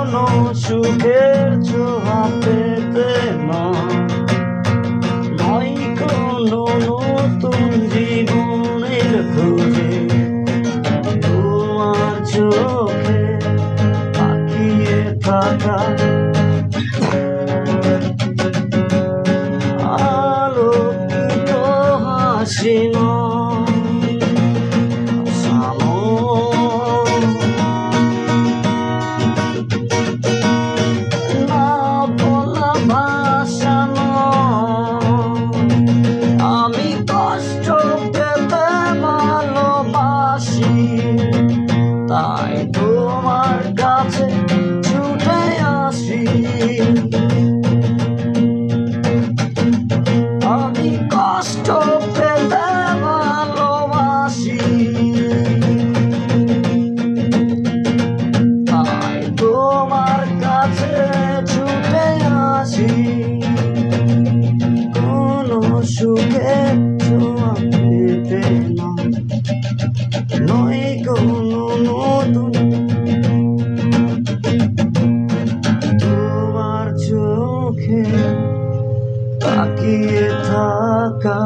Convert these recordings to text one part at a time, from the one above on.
কোনো সুখের ছোঁয়া পেতে নয় কোনো নতুন জীবনের খোঁজে তোমার চোখে তাকিয়ে থাকা আলোকিত হাসি তাই তোমার কাছে ছুটে আসি আমি কষ্ট পেতে ভালোবাসি তাই তোমার কাছে ছুটে আসি কোনো সুখে ছোঁয়া পেতে নয় কোনো নতুন তোমার চোখে তাকিয়ে থাকা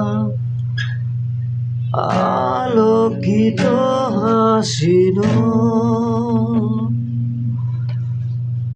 আলোকিত হাসি।